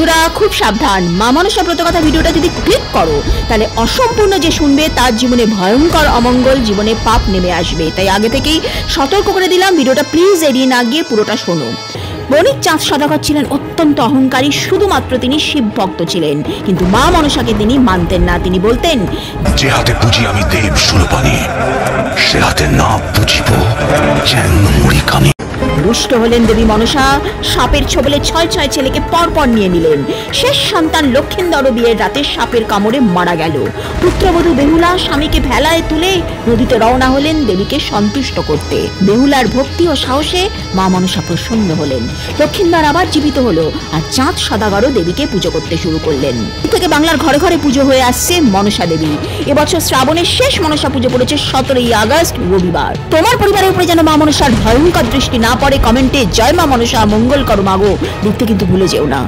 বন্ধুরা খুব সাবধান, মা মনসা ব্রতকথা ভিডিওটা যদি ক্লিক করো তাহলে অসম্পূর্ণ যে শুনবে তার জীবনে ভয়ঙ্কর অমঙ্গল, জীবনে পাপ নেমে আসবে। তাই আগে থেকেই সতর্ক করে দিলাম, ভিডিওটা প্লিজ এড়িয়ে না গিয়ে পুরোটা শোনো। বণিক চাঁদ সদাগর ছিলেন অত্যন্ত অহংকারী, শুধুমাত্র তিনি শিব ভক্ত ছিলেন, কিন্তু মা মনসাকে তিনি মানতেন না। তিনি বলতেন, যে হাতে পুজি আমি দেব সুরপানি, সে হাতে না পুজিব যেন মুড়ি কানি। রুষ্ট হলেন দেবী মনসা, সাপের ছোবলে ছয় ছয় ছেলেকে পরপর নিয়ে নিলেন। শেষ সন্তান লক্ষিন্দর বিয়ের রাতে সাপের কামড়ে মারা গেল। পুত্রবধূ বেহুলা স্বামীকে ভেলায় তুলে নদীতে রওনা হলেন দেবীকে সন্তুষ্ট করতে। বেহুলার ভক্তি ও সাহসে মা মনসা প্রসন্ন হলেন। লক্ষিন্দর আবার জীবিত হলো, আর চাঁদ সদাগরও দেবীকে পুজো করতে শুরু করলেন। থেকে বাংলার ঘরে ঘরে পুজো হয়ে আসছে মনসা দেবী। এবছর শ্রাবণের শেষ মনসা পুজো পড়েছে 17ই আগস্ট রবিবার। তোমার পরিবারের উপরে যেন মা মনসার ভয়ঙ্কর দৃষ্টি না পড়ে, কমেন্টে জয় মা মনসা, মঙ্গল করো মাগো লিখতে কিন্তু ভুলে যেও না।